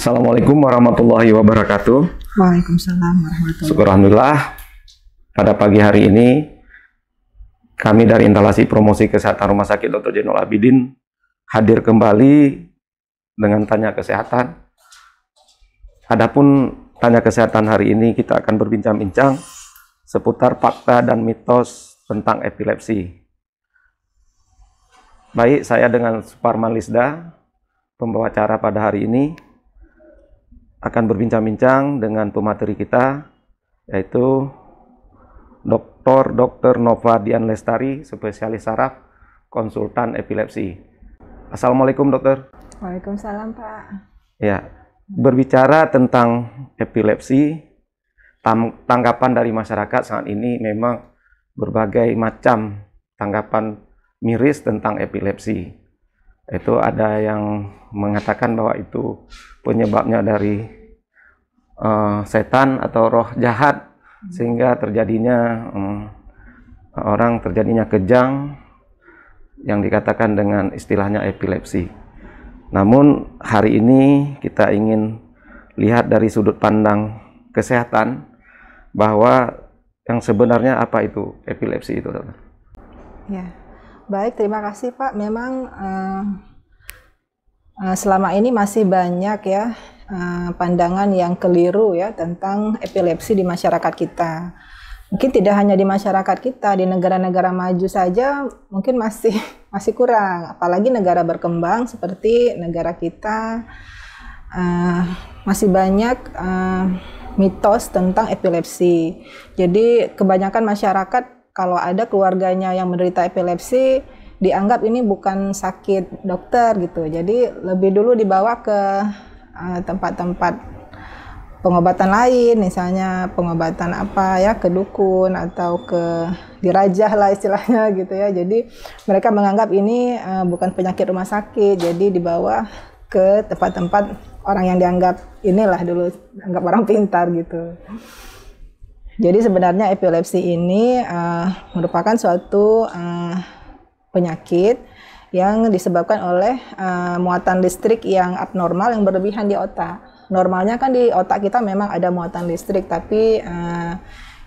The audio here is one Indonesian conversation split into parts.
Assalamualaikum warahmatullahi wabarakatuh. Waalaikumsalam warahmatullahi wabarakatuh. Alhamdulillah, pada pagi hari ini kami dari Instalasi Promosi Kesehatan Rumah Sakit Dr. Zainul Abidin hadir kembali dengan tanya kesehatan. Adapun tanya kesehatan hari ini kita akan berbincang-bincang seputar fakta dan mitos tentang epilepsi. Baik, saya dengan Suparman Lisda, pembawa acara pada hari ini, akan berbincang-bincang dengan pemateri kita, yaitu Dr. Nova Dian Lestari, spesialis saraf, konsultan epilepsi. Assalamualaikum, dokter. Waalaikumsalam, Pak. Ya, berbicara tentang epilepsi, tanggapan dari masyarakat saat ini memang berbagai macam tanggapan miris tentang epilepsi. Itu ada yang mengatakan bahwa itu penyebabnya dari setan atau roh jahat, sehingga terjadinya kejang yang dikatakan dengan istilahnya epilepsi. Namun hari ini kita ingin lihat dari sudut pandang kesehatan bahwa yang sebenarnya apa itu epilepsi itu, dokter. Ya, baik, terima kasih, Pak. Memang selama ini masih banyak ya pandangan yang keliru ya tentang epilepsi di masyarakat kita. Mungkin tidak hanya di masyarakat kita, di negara-negara maju saja mungkin masih kurang. Apalagi negara berkembang seperti negara kita, masih banyak mitos tentang epilepsi. Jadi kebanyakan masyarakat kalau ada keluarganya yang menderita epilepsi, dianggap ini bukan sakit dokter gitu. Jadi lebih dulu dibawa ke tempat-tempat pengobatan lain, misalnya pengobatan apa ya, ke dukun atau ke dirajah lah istilahnya gitu ya. Jadi mereka menganggap ini bukan penyakit rumah sakit, jadi dibawa ke tempat-tempat orang yang dianggap inilah dulu anggap orang pintar gitu. Jadi sebenarnya epilepsi ini merupakan suatu penyakit yang disebabkan oleh muatan listrik yang abnormal yang berlebihan di otak. Normalnya kan di otak kita memang ada muatan listrik, tapi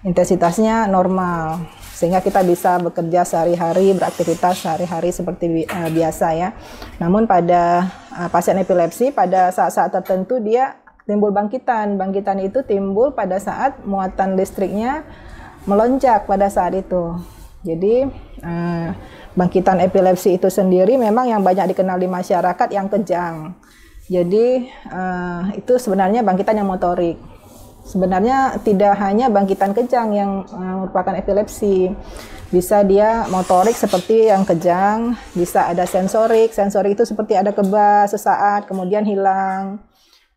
intensitasnya normal, sehingga kita bisa bekerja sehari-hari, beraktivitas sehari-hari seperti biasa ya. Namun pada pasien epilepsi, pada saat-saat tertentu dia timbul bangkitan. Bangkitan itu timbul pada saat muatan listriknya melonjak pada saat itu. Jadi bangkitan epilepsi itu sendiri memang yang banyak dikenal di masyarakat yang kejang. Jadi itu sebenarnya bangkitan yang motorik. Sebenarnya tidak hanya bangkitan kejang yang merupakan epilepsi. Bisa dia motorik seperti yang kejang, bisa ada sensorik. Sensorik itu seperti ada kebas sesaat kemudian hilang.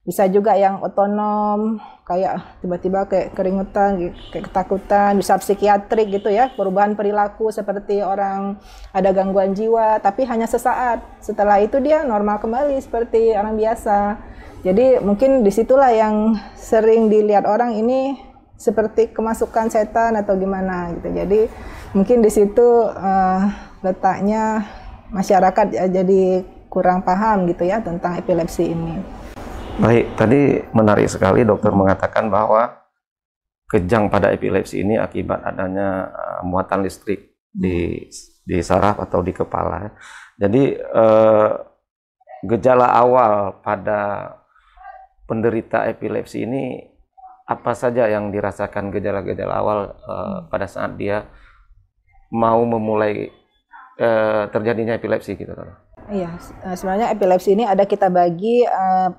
Bisa juga yang otonom, kayak tiba-tiba kayak keringetan, kayak ketakutan. Bisa psikiatrik gitu ya, perubahan perilaku seperti orang ada gangguan jiwa, tapi hanya sesaat. Setelah itu dia normal kembali seperti orang biasa. Jadi mungkin disitulah yang sering dilihat orang ini seperti kemasukan setan atau gimana gitu. Jadi mungkin di situ letaknya masyarakat jadi kurang paham gitu ya tentang epilepsi ini. Baik, tadi menarik sekali dokter mengatakan bahwa kejang pada epilepsi ini akibat adanya muatan listrik di saraf atau di kepala. Jadi gejala awal pada penderita epilepsi ini apa saja yang dirasakan gejala-gejala awal pada saat dia mau memulai terjadinya epilepsi gitu, dokter? Iya, sebenarnya epilepsi ini ada kita bagi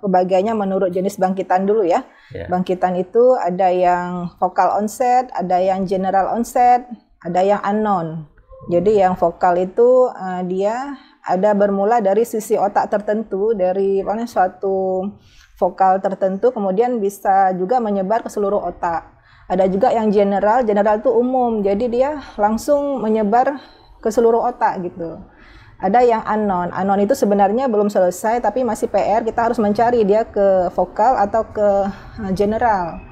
pembagiannya menurut jenis bangkitan dulu ya. Yeah. Bangkitan itu ada yang vokal onset, ada yang general onset, ada yang unknown. Jadi yang vokal itu dia ada bermula dari sisi otak tertentu, dari suatu vokal tertentu, kemudian bisa juga menyebar ke seluruh otak. Ada juga yang general itu umum, jadi dia langsung menyebar ke seluruh otak gitu. Ada yang unknown itu sebenarnya belum selesai tapi masih PR, kita harus mencari dia ke vokal atau ke general.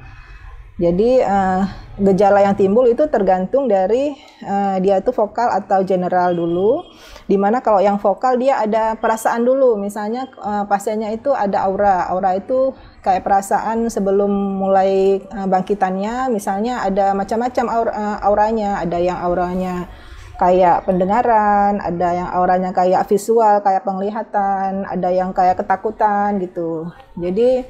Jadi gejala yang timbul itu tergantung dari dia itu vokal atau general dulu. Dimana kalau yang vokal dia ada perasaan dulu. Misalnya pasiennya itu ada aura. Aura itu kayak perasaan sebelum mulai bangkitannya. Misalnya ada macam-macam auranya. Ada yang auranya kayak pendengaran, ada yang auranya kayak visual, kayak penglihatan, ada yang kayak ketakutan gitu. Jadi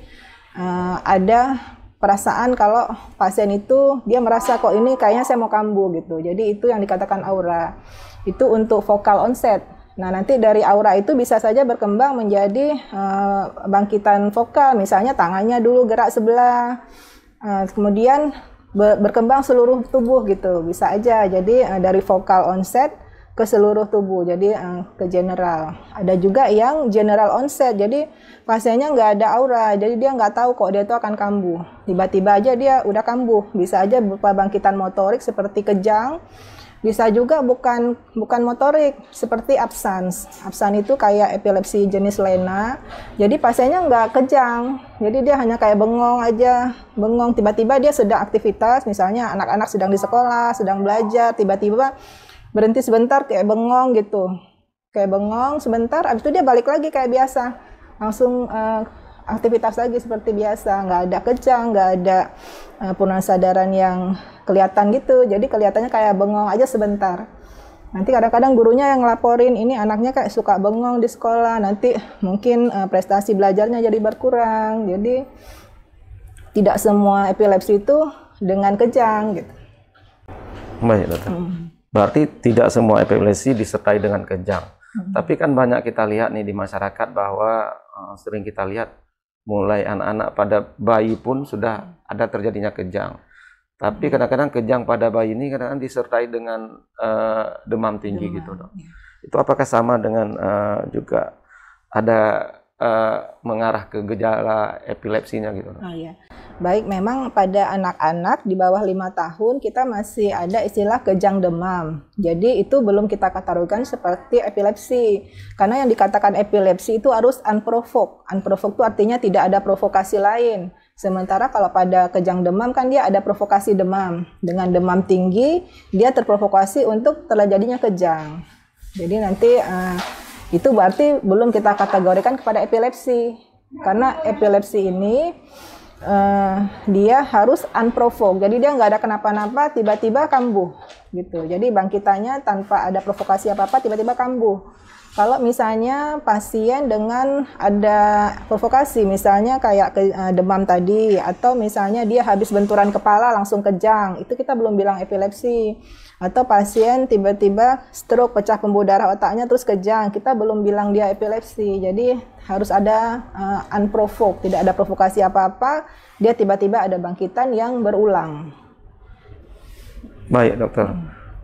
ada perasaan kalau pasien itu dia merasa kok ini kayaknya saya mau kambuh gitu. Jadi itu yang dikatakan aura. Itu untuk vokal onset. Nah, nanti dari aura itu bisa saja berkembang menjadi bangkitan vokal. Misalnya tangannya dulu gerak sebelah, kemudian berkembang seluruh tubuh gitu. Bisa aja. Jadi dari vokal onset ke seluruh tubuh, jadi ke general. Ada juga yang general onset, jadi pasiennya nggak ada aura, jadi dia nggak tahu kok dia itu akan kambuh. Tiba-tiba aja dia udah kambuh, bisa aja berupa bangkitan motorik seperti kejang, bisa juga bukan motorik seperti absans. Absans itu kayak epilepsi jenis lena, jadi pasiennya nggak kejang, jadi dia hanya kayak bengong aja, bengong. Tiba-tiba dia sedang aktivitas, misalnya anak-anak sedang di sekolah, sedang belajar, tiba-tiba berhenti sebentar kayak bengong gitu, kayak bengong sebentar, abis itu dia balik lagi kayak biasa, langsung aktivitas lagi seperti biasa, nggak ada kejang, nggak ada purna sadaran yang kelihatan gitu, jadi kelihatannya kayak bengong aja sebentar. Nanti kadang-kadang gurunya yang ngelaporin ini anaknya kayak suka bengong di sekolah, nanti mungkin prestasi belajarnya jadi berkurang. Jadi tidak semua epilepsi itu dengan kejang gitu. Baik, dokter. Berarti tidak semua epilepsi disertai dengan kejang. Tapi kan banyak kita lihat nih di masyarakat bahwa sering kita lihat mulai anak-anak pada bayi pun sudah ada terjadinya kejang. Tapi kadang-kadang kejang pada bayi ini kadang-kadang disertai dengan demam tinggi gitu, dok. Itu apakah sama dengan juga ada mengarah ke gejala epilepsinya gitu, dok? Oh iya. Baik, memang pada anak-anak di bawah 5 tahun kita masih ada istilah kejang demam. Jadi itu belum kita kategorikan seperti epilepsi. Karena yang dikatakan epilepsi itu harus unprovoked. Unprovoked itu artinya tidak ada provokasi lain. Sementara kalau pada kejang demam kan dia ada provokasi demam. Dengan demam tinggi dia terprovokasi untuk terjadinya kejang. Jadi nanti itu berarti belum kita kategorikan kepada epilepsi. Karena epilepsi ini dia harus unprovoked, jadi dia nggak ada kenapa-napa tiba-tiba kambuh gitu. Jadi bangkitannya tanpa ada provokasi apa-apa tiba-tiba kambuh. Kalau misalnya pasien dengan ada provokasi, misalnya kayak demam tadi, atau misalnya dia habis benturan kepala langsung kejang, itu kita belum bilang epilepsi. Atau pasien tiba-tiba stroke, pecah pembuluh darah otaknya terus kejang, kita belum bilang dia epilepsi. Jadi harus ada unprovoked, tidak ada provokasi apa-apa, dia tiba-tiba ada bangkitan yang berulang. Baik, dokter.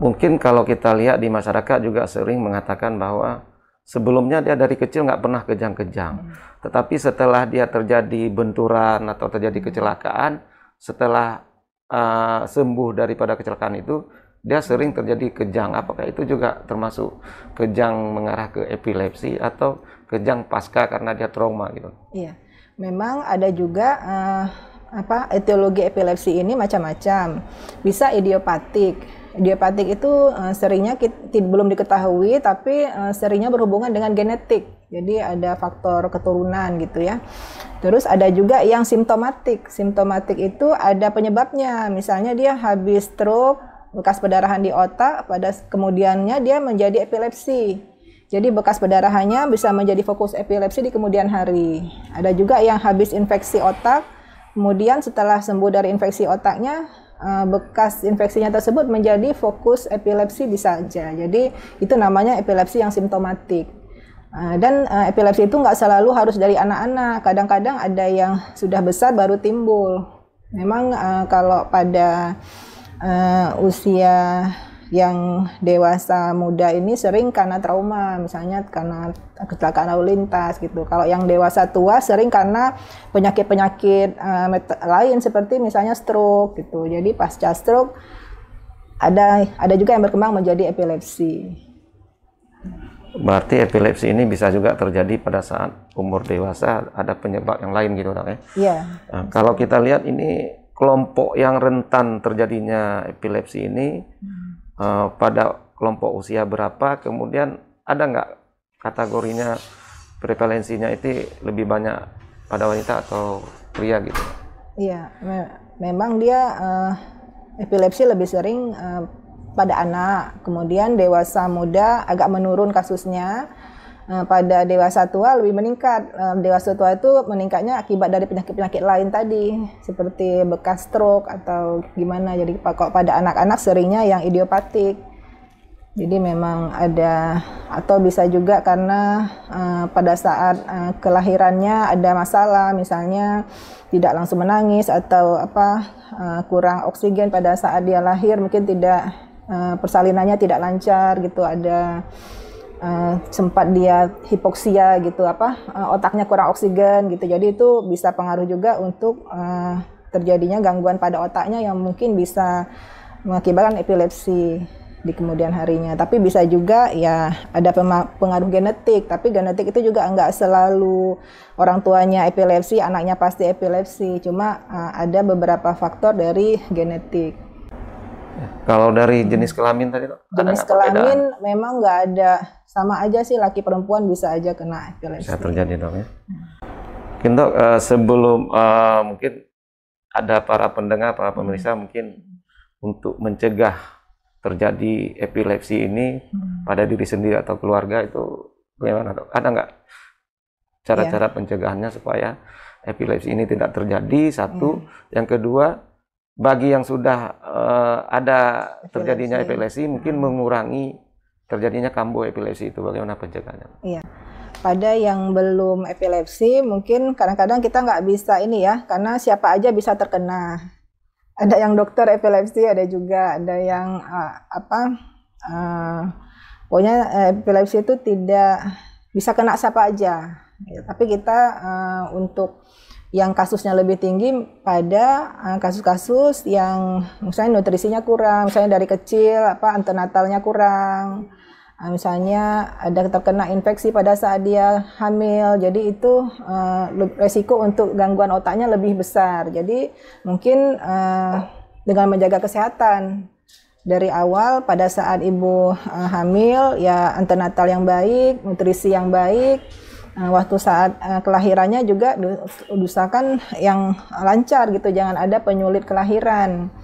Mungkin kalau kita lihat di masyarakat juga sering mengatakan bahwa sebelumnya dia dari kecil nggak pernah kejang-kejang. Tetapi setelah dia terjadi benturan atau terjadi kecelakaan, setelah sembuh daripada kecelakaan itu, dia sering terjadi kejang. Apakah itu juga termasuk kejang mengarah ke epilepsi atau kejang pasca karena dia trauma gitu? Iya, memang ada juga etiologi epilepsi ini macam-macam. Bisa idiopatik. Idiopatik itu seringnya belum diketahui, tapi seringnya berhubungan dengan genetik. Jadi ada faktor keturunan gitu ya. Terus ada juga yang simptomatik. Simptomatik itu ada penyebabnya. Misalnya dia habis stroke, bekas pendarahan di otak, pada kemudiannya dia menjadi epilepsi. Jadi bekas pendarahannya bisa menjadi fokus epilepsi di kemudian hari. Ada juga yang habis infeksi otak, kemudian setelah sembuh dari infeksi otaknya, bekas infeksinya tersebut menjadi fokus epilepsi bisa aja. Jadi itu namanya epilepsi yang simptomatik. Dan epilepsi itu nggak selalu harus dari anak-anak. Kadang-kadang ada yang sudah besar baru timbul. Memang kalau pada usia yang dewasa muda ini sering karena trauma, misalnya karena kecelakaan lalu lintas gitu. Kalau yang dewasa tua sering karena penyakit-penyakit lain seperti misalnya stroke gitu. Jadi pasca stroke ada juga yang berkembang menjadi epilepsi. Berarti epilepsi ini bisa juga terjadi pada saat umur dewasa, ada penyebab yang lain gitu, dok ya? Iya. Nah, kalau kita lihat ini kelompok yang rentan terjadinya epilepsi ini pada kelompok usia berapa, kemudian ada nggak kategorinya, prevalensinya itu lebih banyak pada wanita atau pria gitu? Iya, memang dia epilepsi lebih sering pada anak, kemudian dewasa muda agak menurun kasusnya. Pada dewasa tua lebih meningkat. Dewasa tua itu meningkatnya akibat dari penyakit-penyakit lain tadi, seperti bekas stroke atau gimana. Jadi kalau pada anak-anak seringnya yang idiopatik. Jadi memang ada, atau bisa juga karena pada saat kelahirannya ada masalah, misalnya tidak langsung menangis atau kurang oksigen pada saat dia lahir, mungkin tidak persalinannya tidak lancar gitu, ada sempat dia hipoksia gitu, otaknya kurang oksigen gitu. Jadi itu bisa pengaruh juga untuk terjadinya gangguan pada otaknya yang mungkin bisa mengakibatkan epilepsi di kemudian harinya. Tapi bisa juga ya ada pengaruh genetik, tapi genetik itu juga enggak selalu orang tuanya epilepsi, anaknya pasti epilepsi. Cuma ada beberapa faktor dari genetik. Kalau dari jenis kelamin tadi, jenis kelamin memang nggak ada, sama aja sih, laki perempuan bisa aja kena epilepsi. Bisa terjadi dok ya. Mungkin dok, sebelum mungkin ada para pendengar, para pemirsa mungkin untuk mencegah terjadi epilepsi ini pada diri sendiri atau keluarga, itu bagaimana dok? Ada nggak cara-cara pencegahannya supaya epilepsi ini tidak terjadi? Satu, yang kedua, bagi yang sudah ada terjadinya epilepsi, mungkin mengurangi terjadinya kambuh epilepsi itu, bagaimana pencegahannya? Iya, pada yang belum epilepsi mungkin kadang-kadang kita nggak bisa ini ya, karena siapa aja bisa terkena. Ada yang dokter epilepsi, ada juga ada yang pokoknya epilepsi itu tidak bisa kena siapa aja. Ya, tapi kita untuk yang kasusnya lebih tinggi pada kasus-kasus yang misalnya nutrisinya kurang, misalnya dari kecil antenatalnya kurang, misalnya ada terkena infeksi pada saat dia hamil, jadi itu resiko untuk gangguan otaknya lebih besar. Jadi mungkin dengan menjaga kesehatan dari awal pada saat ibu hamil, ya antenatal yang baik, nutrisi yang baik, waktu saat kelahirannya juga usahakan yang lancar gitu, jangan ada penyulit kelahiran.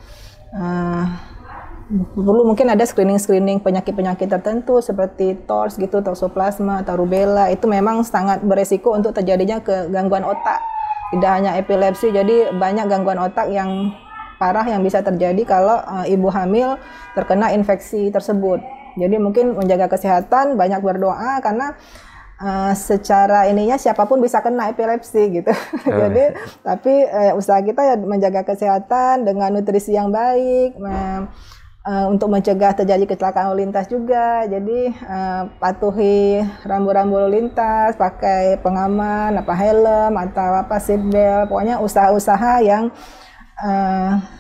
Perlu mungkin ada screening penyakit-penyakit tertentu seperti TORS gitu, toxoplasma atau rubella, itu memang sangat beresiko untuk terjadinya gangguan otak. Tidak hanya epilepsi, jadi banyak gangguan otak yang parah yang bisa terjadi kalau ibu hamil terkena infeksi tersebut. Jadi mungkin menjaga kesehatan, banyak berdoa, karena secara ininya siapapun bisa kena epilepsi gitu. Jadi tapi usaha kita ya menjaga kesehatan dengan nutrisi yang baik, untuk mencegah terjadi kecelakaan lalu lintas juga. Jadi patuhi rambu-rambu lalu lintas, pakai pengaman, helm atau seatbelt, pokoknya usaha-usaha yang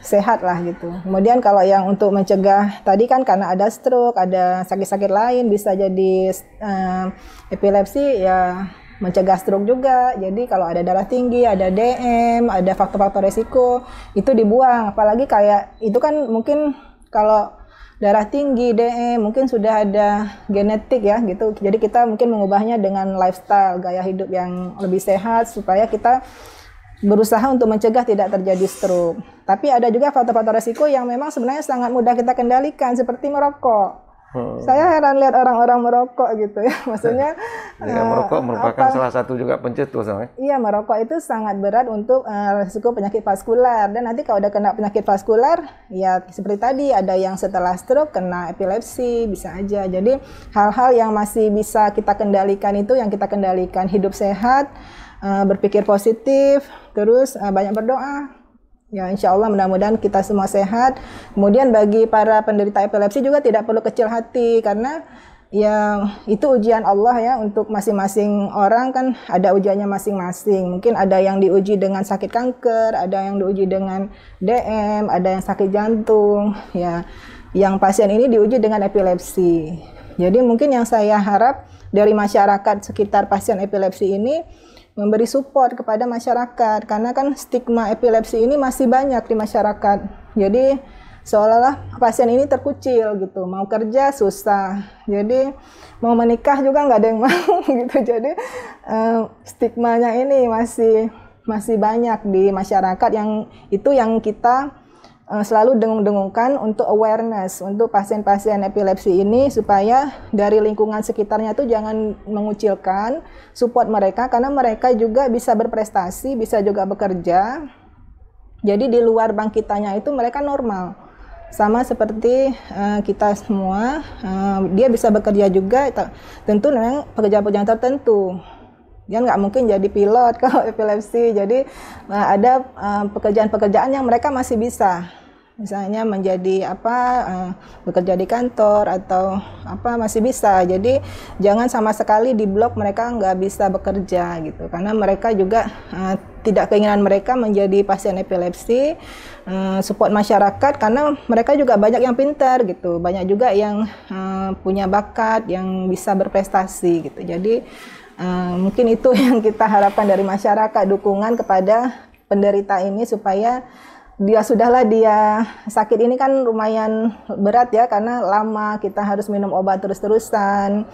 sehat lah gitu. Kemudian kalau yang untuk mencegah tadi kan karena ada stroke, ada sakit-sakit lain bisa jadi epilepsi, ya mencegah stroke juga. Jadi kalau ada darah tinggi, ada DM, ada faktor-faktor resiko, itu dibuang. Apalagi kayak itu kan mungkin kalau darah tinggi, DM, mungkin sudah ada genetik ya gitu. Jadi kita mungkin mengubahnya dengan lifestyle, gaya hidup yang lebih sehat supaya kita berusaha untuk mencegah tidak terjadi stroke. Tapi ada juga faktor-faktor resiko yang memang sebenarnya sangat mudah kita kendalikan, seperti merokok. Saya heran lihat orang-orang merokok gitu ya, maksudnya ya, merokok merupakan salah satu juga pencetus. Iya, merokok itu sangat berat untuk risiko penyakit vaskular, dan nanti kalau udah kena penyakit vaskular, ya seperti tadi ada yang setelah stroke kena epilepsi, bisa aja. Jadi hal-hal yang masih bisa kita kendalikan itu yang kita kendalikan, hidup sehat, berpikir positif, terus banyak berdoa. Ya, insya Allah mudah-mudahan kita semua sehat. Kemudian bagi para penderita epilepsi juga tidak perlu kecil hati, karena ya itu ujian Allah ya, untuk masing-masing orang kan ada ujiannya masing-masing. Mungkin ada yang diuji dengan sakit kanker, ada yang diuji dengan DM, ada yang sakit jantung. Ya, yang pasien ini diuji dengan epilepsi. Jadi mungkin yang saya harap dari masyarakat sekitar pasien epilepsi ini, memberi support kepada masyarakat, karena kan stigma epilepsi ini masih banyak di masyarakat. Jadi seolah-olah pasien ini terkucil gitu, mau kerja susah, jadi mau menikah juga nggak ada yang mau gitu. Jadi stigmanya ini masih banyak di masyarakat, yang kita selalu dengung-dengungkan untuk awareness untuk pasien-pasien epilepsi ini, supaya dari lingkungan sekitarnya itu jangan mengucilkan, support mereka, karena mereka juga bisa berprestasi, bisa juga bekerja. Jadi di luar bangkitannya itu mereka normal, sama seperti kita semua. Dia bisa bekerja juga, tentu memang pekerjaan-pekerjaan tertentu. Dia nggak mungkin jadi pilot kalau epilepsi. Jadi ada pekerjaan-pekerjaan yang mereka masih bisa, misalnya menjadi bekerja di kantor atau masih bisa. Jadi jangan sama sekali diblok mereka nggak bisa bekerja gitu, karena mereka juga tidak keinginan mereka menjadi pasien epilepsi. Support masyarakat, karena mereka juga banyak yang pintar gitu, banyak juga yang punya bakat, yang bisa berprestasi gitu. Jadi mungkin itu yang kita harapkan dari masyarakat, dukungan kepada penderita ini, supaya dia sakit ini kan lumayan berat ya, karena lama kita harus minum obat terus-terusan.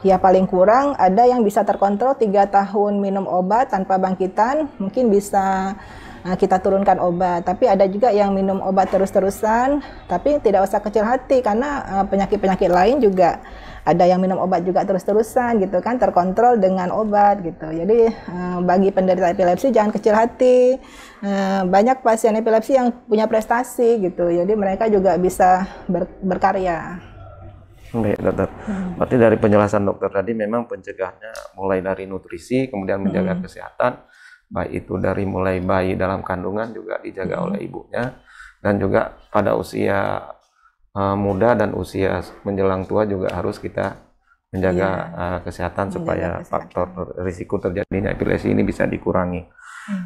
Ya paling kurang ada yang bisa terkontrol 3 tahun minum obat tanpa bangkitan, mungkin bisa kita turunkan obat. Tapi ada juga yang minum obat terus-terusan, tapi tidak usah kecil hati, karena penyakit-penyakit lain juga ada yang minum obat juga terus-terusan gitu kan, terkontrol dengan obat gitu. Jadi bagi penderita epilepsi jangan kecil hati. Banyak pasien epilepsi yang punya prestasi gitu, jadi mereka juga bisa berkarya. Baik dokter, berarti dari penjelasan dokter tadi memang pencegahannya mulai dari nutrisi, kemudian menjaga kesehatan, baik itu dari mulai bayi dalam kandungan juga dijaga oleh ibunya, dan juga pada usia muda dan usia menjelang tua juga harus kita menjaga kesehatan, supaya faktor risiko terjadinya epilepsi ini bisa dikurangi.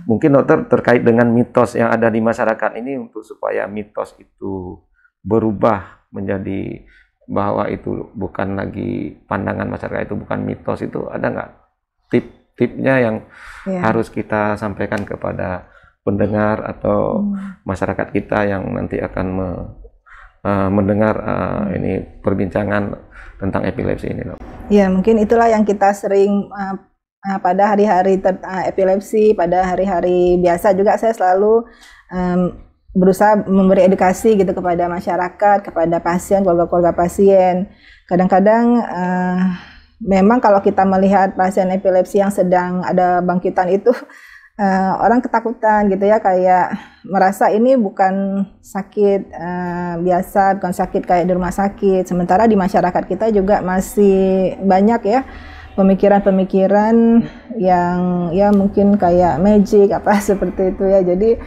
Mungkin dokter terkait dengan mitos yang ada di masyarakat ini, untuk supaya mitos itu berubah menjadi bahwa itu bukan lagi pandangan masyarakat, itu bukan mitos, itu ada nggak tip-tipnya yang harus kita sampaikan kepada pendengar atau masyarakat kita yang nanti akan mendengar ini perbincangan tentang epilepsi ini, dok? Ya, mungkin itulah yang kita sering pada hari-hari epilepsi, pada hari-hari biasa juga saya selalu berusaha memberi edukasi gitu kepada masyarakat, kepada pasien, keluarga-keluarga pasien. Kadang-kadang memang kalau kita melihat pasien epilepsi yang sedang ada bangkitan itu, orang ketakutan gitu ya, kayak merasa ini bukan sakit biasa, bukan sakit kayak di rumah sakit. Sementara di masyarakat kita juga masih banyak ya pemikiran-pemikiran yang ya mungkin kayak magic seperti itu ya. Jadi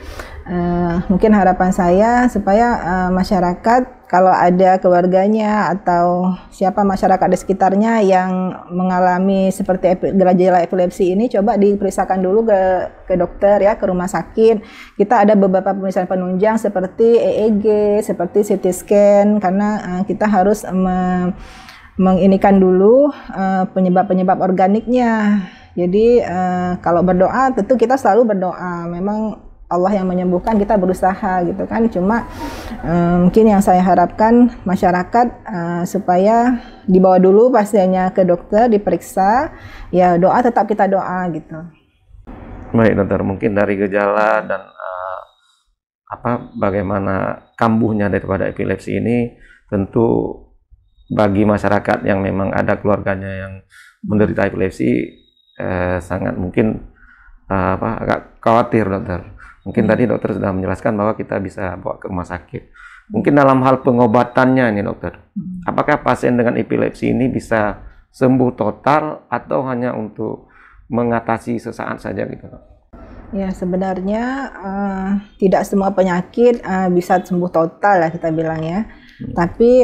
mungkin harapan saya supaya masyarakat, kalau ada keluarganya atau siapa masyarakat di sekitarnya yang mengalami seperti gejala epilepsi ini, coba diperiksakan dulu ke dokter ya, ke rumah sakit. Kita ada beberapa pemeriksaan penunjang seperti EEG, seperti CT scan, karena kita harus menginikan dulu penyebab-penyebab organiknya. Jadi kalau berdoa, tentu kita selalu berdoa. Memang Allah yang menyembuhkan, kita berusaha gitu kan. Cuma mungkin yang saya harapkan masyarakat supaya dibawa dulu pasiennya ke dokter, diperiksa. Ya doa, tetap kita doa gitu. Baik dokter, mungkin dari gejala dan bagaimana kambuhnya daripada epilepsi ini, tentu bagi masyarakat yang memang ada keluarganya yang menderita epilepsi sangat mungkin agak khawatir, dokter. Mungkin tadi dokter sudah menjelaskan bahwa kita bisa bawa ke rumah sakit. Mungkin dalam hal pengobatannya ini, dokter, apakah pasien dengan epilepsi ini bisa sembuh total atau hanya untuk mengatasi sesaat saja gitu, dok? Ya, sebenarnya tidak semua penyakit bisa sembuh total lah kita bilang ya. Tapi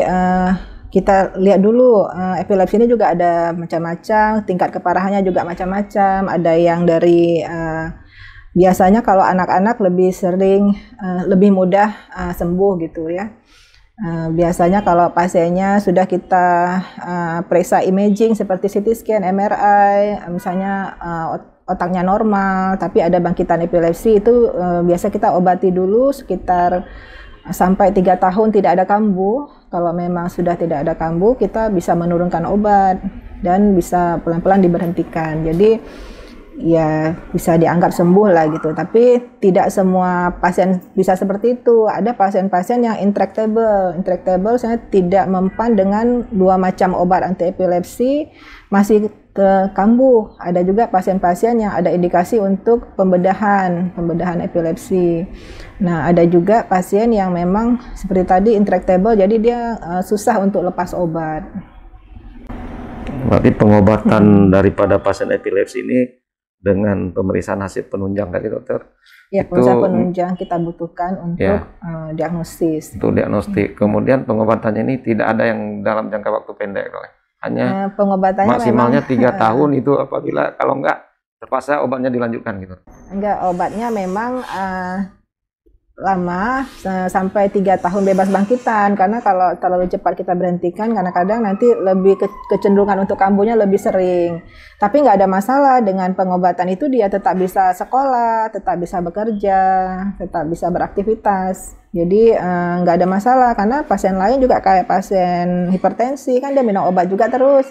kita lihat dulu, epilepsi ini juga ada macam-macam, tingkat keparahannya juga macam-macam. Ada yang dari biasanya kalau anak-anak lebih sering, lebih mudah sembuh gitu ya. Biasanya kalau pasiennya sudah kita periksa imaging seperti CT scan, MRI, misalnya otaknya normal, tapi ada bangkitan epilepsi, itu biasa kita obati dulu sekitar sampai 3 tahun tidak ada kambuh. Kalau memang sudah tidak ada kambuh, kita bisa menurunkan obat dan bisa pelan-pelan diberhentikan. Jadi ya bisa dianggap sembuh lah gitu. Tapi tidak semua pasien bisa seperti itu. Ada pasien-pasien yang intractable. Intractable saya tidak mempan dengan 2 macam obat anti epilepsi masih ke kambuh. Ada juga pasien-pasien yang ada indikasi untuk pembedahan epilepsi. Nah, ada juga pasien yang memang seperti tadi intractable, jadi dia susah untuk lepas obat. Berarti pengobatan daripada pasien epilepsi ini dengan pemeriksaan hasil penunjang tadi, dokter? Ya, pemeriksaan penunjang kita butuhkan untuk diagnosis. Untuk diagnostik. Kemudian pengobatannya ini tidak ada yang dalam jangka waktu pendek, dok. Hanya pengobatannya maksimalnya 3 tahun itu, apabila kalau enggak terpaksa obatnya dilanjutkan gitu. Enggak, obatnya memang lama sampai 3 tahun bebas bangkitan, karena kalau terlalu cepat kita berhentikan kadang-kadang nanti lebih kecenderungan untuk kambuhnya lebih sering. Tapi nggak ada masalah dengan pengobatan itu, dia tetap bisa sekolah, tetap bisa bekerja, tetap bisa beraktivitas. Jadi nggak ada masalah, karena pasien lain juga kayak pasien hipertensi kan dia minum obat juga terus.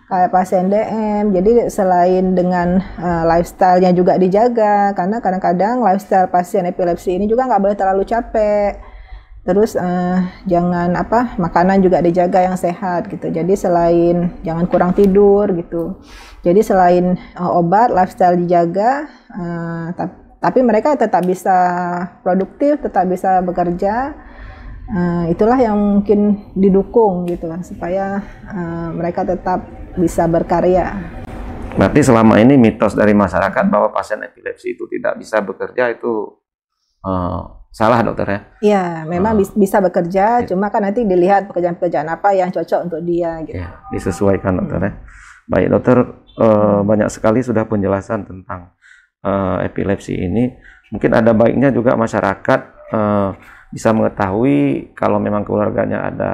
Kayak pasien DM, jadi selain dengan lifestyle-nya juga dijaga, karena kadang-kadang lifestyle pasien epilepsi ini juga nggak boleh terlalu capek. Terus jangan makanan juga dijaga yang sehat gitu. Jadi selain jangan kurang tidur gitu. Jadi selain obat, lifestyle dijaga, tapi mereka tetap bisa produktif, tetap bisa bekerja. Itulah yang mungkin didukung gitu supaya mereka tetap bisa berkarya. Berarti selama ini mitos dari masyarakat bahwa pasien epilepsi itu tidak bisa bekerja itu salah, dokter ya? Iya, memang bisa bekerja, cuma kan nanti dilihat pekerjaan-pekerjaan apa yang cocok untuk dia gitu. Ya, disesuaikan, dokter ya. Baik, dokter, banyak sekali sudah penjelasan tentang epilepsi ini. Mungkin ada baiknya juga masyarakat bisa mengetahui kalau memang keluarganya ada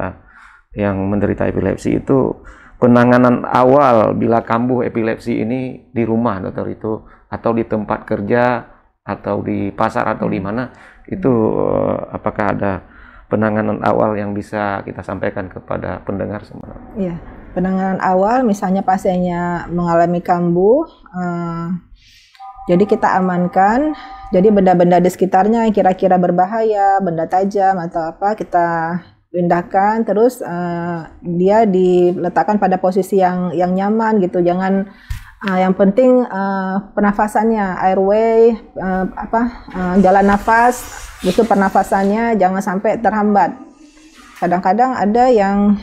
yang menderita epilepsi, itu penanganan awal bila kambuh epilepsi ini di rumah, dokter, itu atau di tempat kerja atau di pasar atau di mana itu, apakah ada penanganan awal yang bisa kita sampaikan kepada pendengar semua? Iya, penanganan awal misalnya pasiennya mengalami kambuh, jadi kita amankan. Jadi benda-benda di sekitarnya yang kira-kira berbahaya, benda tajam atau apa, kita pindahkan. Terus dia diletakkan pada posisi yang nyaman gitu. Jangan yang penting pernafasannya, airway, jalan nafas, itu pernafasannya jangan sampai terhambat. Kadang-kadang ada yang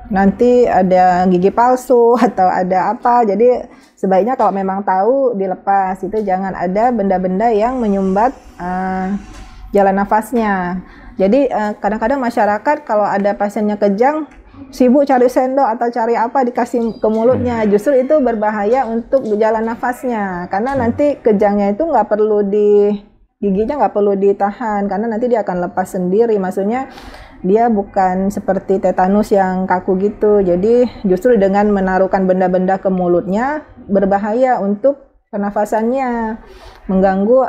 nanti ada gigi palsu atau ada apa, jadi sebaiknya kalau memang tahu dilepas, itu jangan ada benda-benda yang menyumbat jalan nafasnya. Jadi kadang-kadang masyarakat kalau ada pasiennya kejang, sibuk cari sendok atau cari apa dikasih ke mulutnya, justru itu berbahaya untuk jalan nafasnya, karena nanti kejangnya itu nggak perlu giginya nggak perlu ditahan, karena nanti dia akan lepas sendiri. Maksudnya dia bukan seperti tetanus yang kaku gitu. Jadi justru dengan menaruhkan benda-benda ke mulutnya berbahaya untuk pernafasannya, mengganggu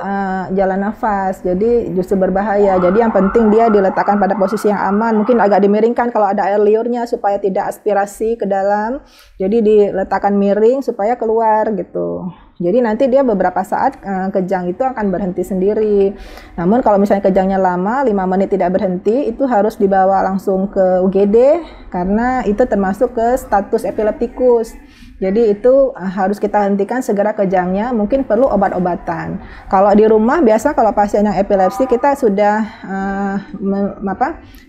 jalan nafas. Jadi justru berbahaya. Jadi yang penting dia diletakkan pada posisi yang aman. Mungkin agak dimiringkan kalau ada air liurnya supaya tidak aspirasi ke dalam. Jadi diletakkan miring supaya keluar gitu. Jadi nanti dia beberapa saat kejang itu akan berhenti sendiri. Namun kalau misalnya kejangnya lama, 5 menit tidak berhenti, itu harus dibawa langsung ke UGD karena itu termasuk ke status epileptikus. Jadi itu harus kita hentikan segera kejangnya, mungkin perlu obat-obatan. Kalau di rumah biasa kalau pasien yang epilepsi kita sudah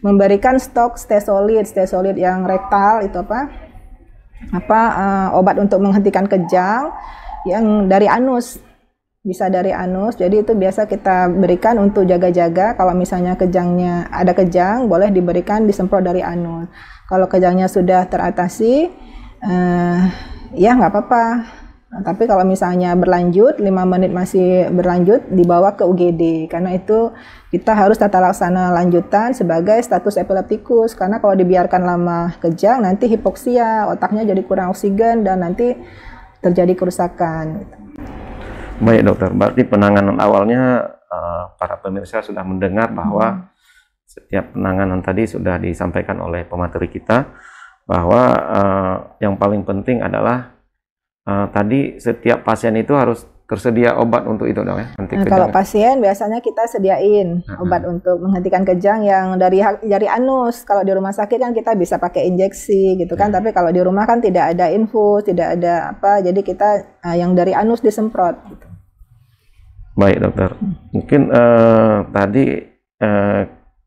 memberikan stok stesolid yang rektal itu obat untuk menghentikan kejang yang dari anus, bisa dari anus. Jadi itu biasa kita berikan untuk jaga-jaga. Kalau misalnya kejangnya ada kejang, boleh diberikan disemprot dari anus. Kalau kejangnya sudah teratasi, ya nggak apa-apa, Nah, tapi kalau misalnya berlanjut, 5 menit masih berlanjut, dibawa ke UGD. Karena itu kita harus tata laksana lanjutan sebagai status epileptikus. Karena kalau dibiarkan lama kejang, nanti hipoksia, otaknya jadi kurang oksigen, dan nanti terjadi kerusakan. Baik dokter, berarti penanganan awalnya para pemirsa sudah mendengar bahwa setiap penanganan tadi sudah disampaikan oleh pemateri kita, bahwa yang paling penting adalah tadi setiap pasien itu harus tersedia obat untuk itu dong ya. Kalau pasien biasanya kita sediain obat untuk menghentikan kejang yang dari anus. Kalau di rumah sakit kan kita bisa pakai injeksi gitu kan, tapi kalau di rumah kan tidak ada infus, tidak ada apa, jadi kita yang dari anus disemprot gitu. Baik dokter, mungkin tadi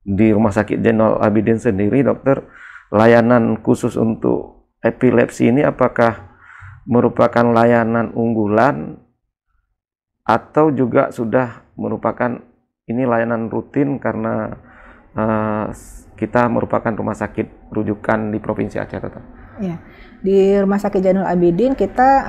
di Rumah Sakit Zainul Abidin sendiri dokter, layanan khusus untuk epilepsi ini apakah merupakan layanan unggulan atau juga sudah merupakan ini layanan rutin karena kita merupakan rumah sakit rujukan di Provinsi Aceh dokter? Ya, di Rumah Sakit Zainul Abidin kita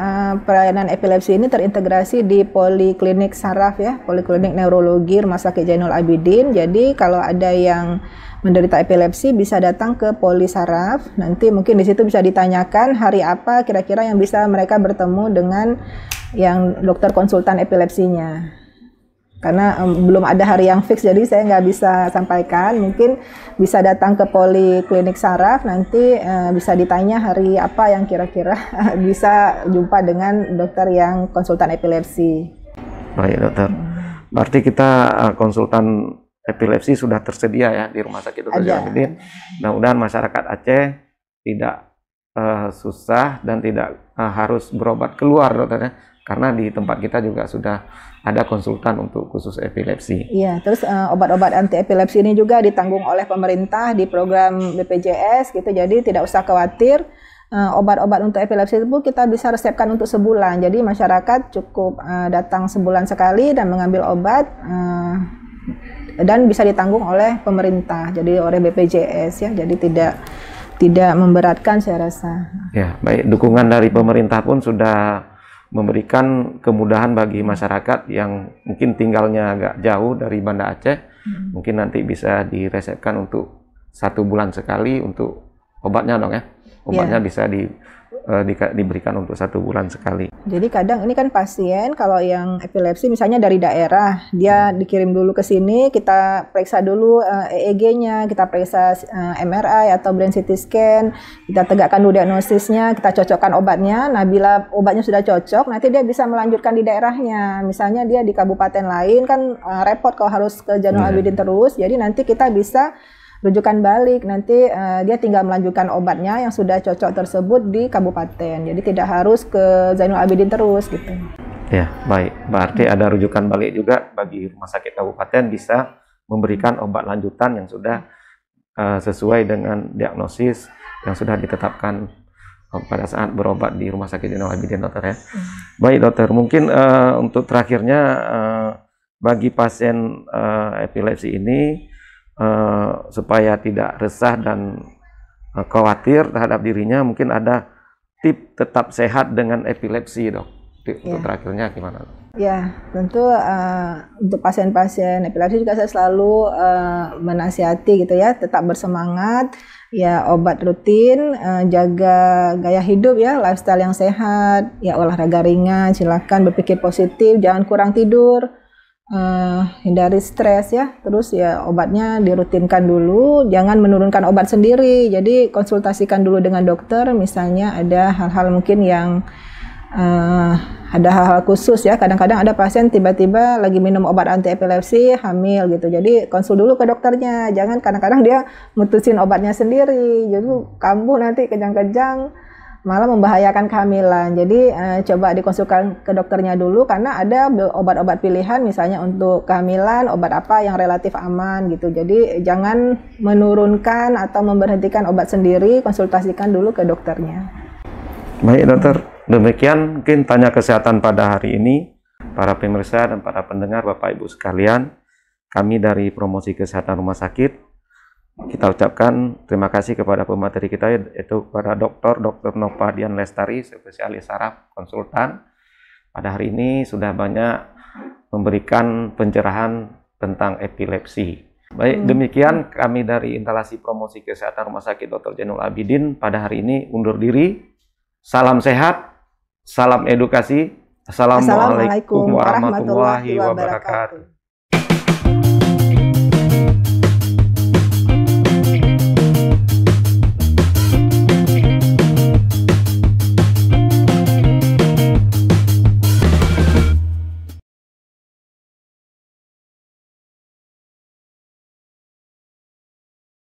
pelayanan epilepsi ini terintegrasi di Poliklinik Saraf ya, Poliklinik Neurologi Rumah Sakit Zainul Abidin. Jadi kalau ada yang menderita epilepsi bisa datang ke Poli Saraf. Nanti mungkin di situ bisa ditanyakan hari apa kira-kira yang bisa mereka bertemu dengan yang dokter konsultan epilepsinya. Karena belum ada hari yang fix, jadi saya nggak bisa sampaikan. Mungkin bisa datang ke Poliklinik Saraf, nanti bisa ditanya hari apa yang kira-kira bisa jumpa dengan dokter yang konsultan epilepsi. Baik dokter, berarti kita konsultan epilepsi sudah tersedia ya di Rumah Sakit Dr. Zainul Abidin. Mudah-mudahan masyarakat Aceh tidak susah dan tidak harus berobat keluar dokter ya. Karena di tempat kita juga sudah ada konsultan untuk khusus epilepsi. Iya, terus obat-obat anti epilepsi ini juga ditanggung oleh pemerintah di program BPJS gitu. Jadi tidak usah khawatir, obat-obat untuk epilepsi itu kita bisa resepkan untuk sebulan. Jadi masyarakat cukup datang sebulan sekali dan mengambil obat dan bisa ditanggung oleh pemerintah. Jadi oleh BPJS ya. Jadi tidak memberatkan saya rasa. Ya, baik, dukungan dari pemerintah pun sudah memberikan kemudahan bagi masyarakat yang mungkin tinggalnya agak jauh dari Banda Aceh, mungkin nanti bisa diresepkan untuk 1 bulan sekali untuk obatnya dong ya, obatnya bisa diberikan untuk 1 bulan sekali. Jadi kadang ini kan pasien kalau yang epilepsi misalnya dari daerah, dia dikirim dulu ke sini, kita periksa dulu EEG-nya, kita periksa MRI atau brain CT scan, kita tegakkan dulu diagnosisnya, kita cocokkan obatnya. Nah bila obatnya sudah cocok, nanti dia bisa melanjutkan di daerahnya. Misalnya dia di kabupaten lain kan repot kalau harus ke Zainul Abidin terus, jadi nanti kita bisa rujukan balik, nanti dia tinggal melanjutkan obatnya yang sudah cocok tersebut di kabupaten. Jadi tidak harus ke Zainul Abidin terus gitu. Ya, baik. Berarti ada rujukan balik juga bagi rumah sakit kabupaten bisa memberikan obat lanjutan yang sudah sesuai dengan diagnosis yang sudah ditetapkan pada saat berobat di Rumah Sakit Zainul Abidin dokter ya. Baik dokter, mungkin untuk terakhirnya bagi pasien epilepsi ini supaya tidak resah dan khawatir terhadap dirinya, mungkin ada tip tetap sehat dengan epilepsi dok. Untuk terakhirnya gimana? Ya, tentu untuk pasien-pasien epilepsi juga saya selalu menasihati gitu ya, tetap bersemangat, ya obat rutin, jaga gaya hidup ya, lifestyle yang sehat, ya olahraga ringan, silakan berpikir positif, jangan kurang tidur. Hindari stres ya, terus ya obatnya dirutinkan dulu, jangan menurunkan obat sendiri, jadi konsultasikan dulu dengan dokter, misalnya ada hal-hal mungkin yang ada hal-hal khusus ya, kadang-kadang ada pasien tiba-tiba lagi minum obat anti epilepsi hamil gitu, jadi konsul dulu ke dokternya, jangan kadang-kadang dia mutusin obatnya sendiri, jadi kambuh nanti kejang-kejang malah membahayakan kehamilan. Jadi coba dikonsulkan ke dokternya dulu karena ada obat-obat pilihan misalnya untuk kehamilan, obat apa yang relatif aman gitu. Jadi jangan menurunkan atau memberhentikan obat sendiri, konsultasikan dulu ke dokternya. Baik dokter, demikian mungkin tanya kesehatan pada hari ini. Para pemirsa dan para pendengar Bapak Ibu sekalian, kami dari Promosi Kesehatan Rumah Sakit kita ucapkan terima kasih kepada pemateri kita, yaitu kepada Dr. Nova Dian Lestari, spesialis saraf konsultan, pada hari ini sudah banyak memberikan pencerahan tentang epilepsi. Baik, demikian kami dari Instalasi Promosi Kesehatan Rumah Sakit Dr. Zainul Abidin pada hari ini undur diri. Salam sehat, salam edukasi. Assalamualaikum warahmatullahi wabarakatuh.